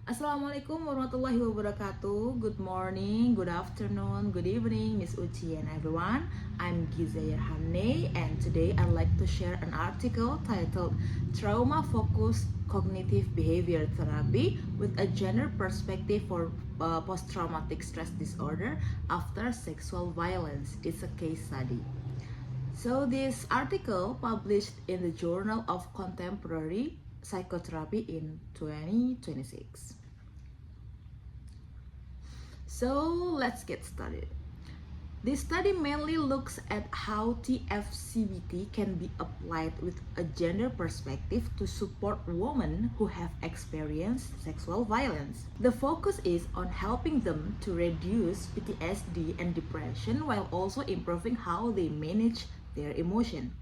Assalamualaikum warahmatullahi wabarakatuh. Good morning, good afternoon, good evening, Miss Uchi and everyone. I'm Ghizea Ierhamnei, and today I'd like to share an article titled Trauma-Focused Cognitive Behavior Therapy with a Gender Perspective for Post-Traumatic Stress Disorder After Sexual Violence. It's a case study. So this article published in the Journal of Contemporary Psychotherapy in 2026. So let's get started. This study mainly looks at how TF-CBT can be applied with a gender perspective to support women who have experienced sexual violence. The focus is on helping them to reduce PTSD and depression while also improving how they manage their emotion.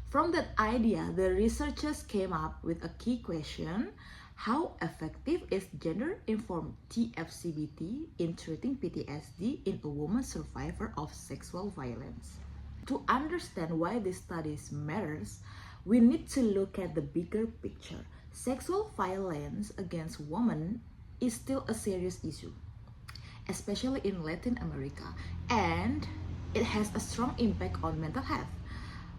From that idea, the researchers came up with a key question: how effective is gender-informed TF-CBT in treating PTSD in a woman survivor of sexual violence? To understand why this study matters, we need to look at the bigger picture. Sexual violence against women is still a serious issue, especially in Latin America, and it has a strong impact on mental health.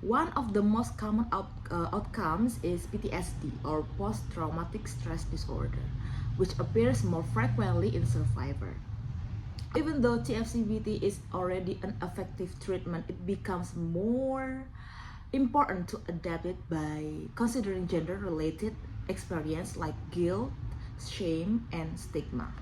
One of the most common outcomes is PTSD, or post-traumatic stress disorder, which appears more frequently in survivors. Even though TF-CBT is already an effective treatment, it becomes more important to adapt it by considering gender-related experience like guilt, shame, and stigma.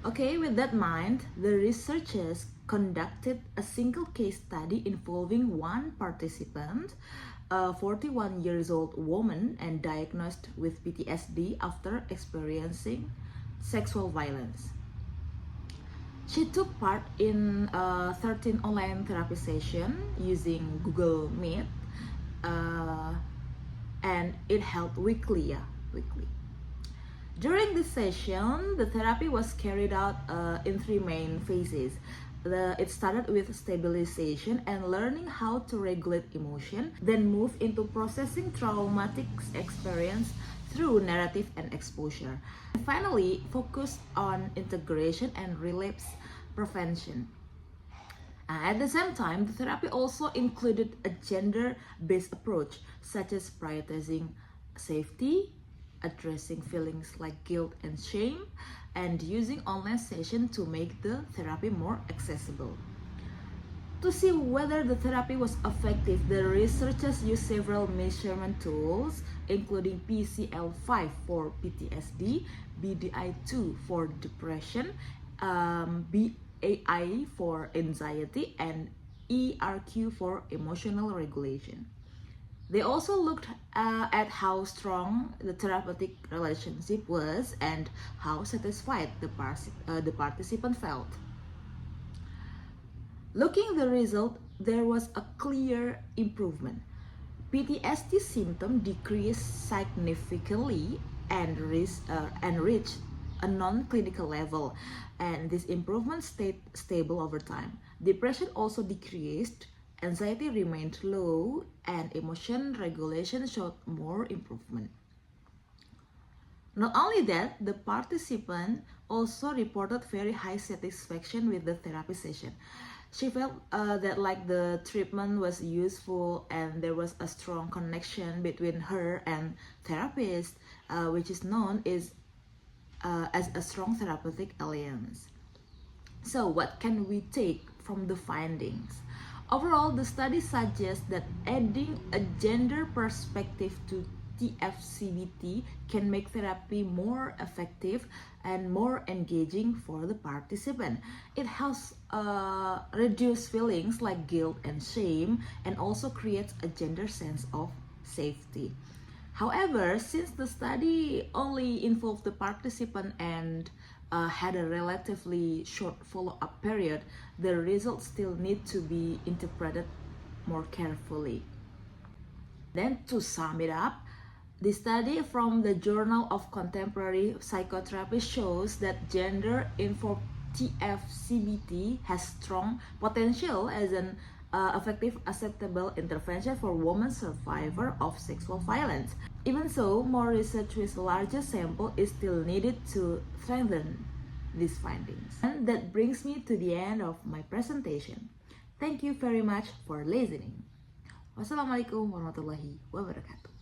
Okay, with that in mind, the researchers conducted a single case study involving one participant, a 41 years old woman and diagnosed with PTSD after experiencing sexual violence. She took part in 13 online therapy sessions using Google Meet, and it held weekly. During this session, the therapy was carried out in three main phases. It started with stabilization and learning how to regulate emotion, then moved into processing traumatic experience through narrative and exposure. And finally, focused on integration and relapse prevention. At the same time, the therapy also included a gender-based approach, such as prioritizing safety, addressing feelings like guilt and shame, and using online sessions to make the therapy more accessible. To see whether the therapy was effective, the researchers used several measurement tools, including PCL5 for PTSD, BDI2 for depression, BAI for anxiety, and ERQ for emotional regulation. They also looked at how strong the therapeutic relationship was and how satisfied the participant felt. Looking at the result, there was a clear improvement. PTSD symptoms decreased significantly and reached a non-clinical level, and this improvement stayed stable over time. Depression also decreased, anxiety remained low, and emotion regulation showed more improvement. Not only that, the participant also reported very high satisfaction with the therapy session. She felt that like the treatment was useful and there was a strong connection between her and therapist, which is known as a strong therapeutic alliance. So what can we take from the findings? Overall, the study suggests that adding a gender perspective to TF-CBT can make therapy more effective and more engaging for the participant. It helps reduce feelings like guilt and shame, and also creates a gender sense of safety. However, since the study only involved the participant and had a relatively short follow-up period, the results still need to be interpreted more carefully. Then, to sum it up, the study from the Journal of Contemporary Psychotherapy shows that gender-informed TF-CBT has strong potential as an effective, acceptable intervention for women survivors of sexual violence. Even so, more research with a larger sample is still needed to strengthen these findings. And that brings me to the end of my presentation. Thank you very much for listening. Wassalamualaikum warahmatullahi wabarakatuh.